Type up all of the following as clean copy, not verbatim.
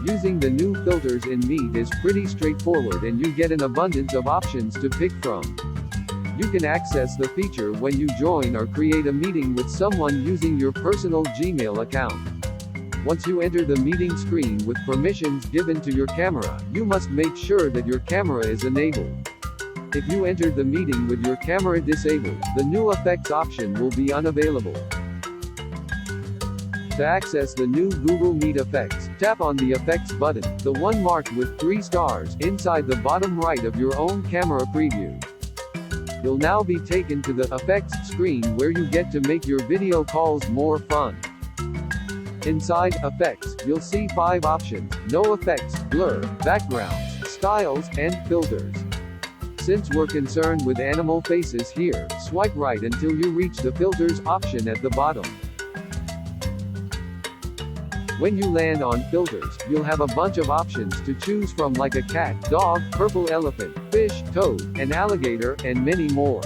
Using the new filters in Meet is pretty straightforward and you get an abundance of options to pick from. You can access the feature when you join or create a meeting with someone using your personal Gmail account. Once you enter the meeting screen with permissions given to your camera, you must make sure that your camera is enabled. If you entered the meeting with your camera disabled, the new effects option will be unavailable. To access the new Google Meet effects, tap on the effects button, the one marked with 3 stars, inside the bottom right of your own camera preview. You'll now be taken to the effects screen where you get to make your video calls more fun. Inside effects, you'll see 5 options: no effects, blur, backgrounds, styles, and filters. Since we're concerned with animal faces here, swipe right until you reach the filters option at the bottom. When you land on filters, you'll have a bunch of options to choose from, like a cat, dog, purple elephant, fish, toad, an alligator, and many more.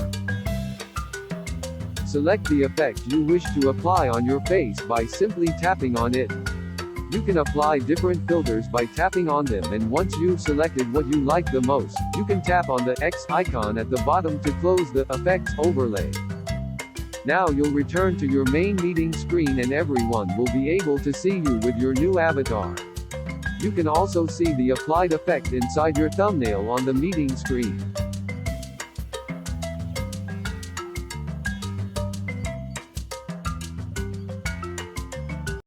Select the effect you wish to apply on your face by simply tapping on it. You can apply different filters by tapping on them, and once you've selected what you like the most, you can tap on the X icon at the bottom to close the effects overlay. Now you'll return to your main meeting screen and everyone will be able to see you with your new avatar. You can also see the applied effect inside your thumbnail on the meeting screen.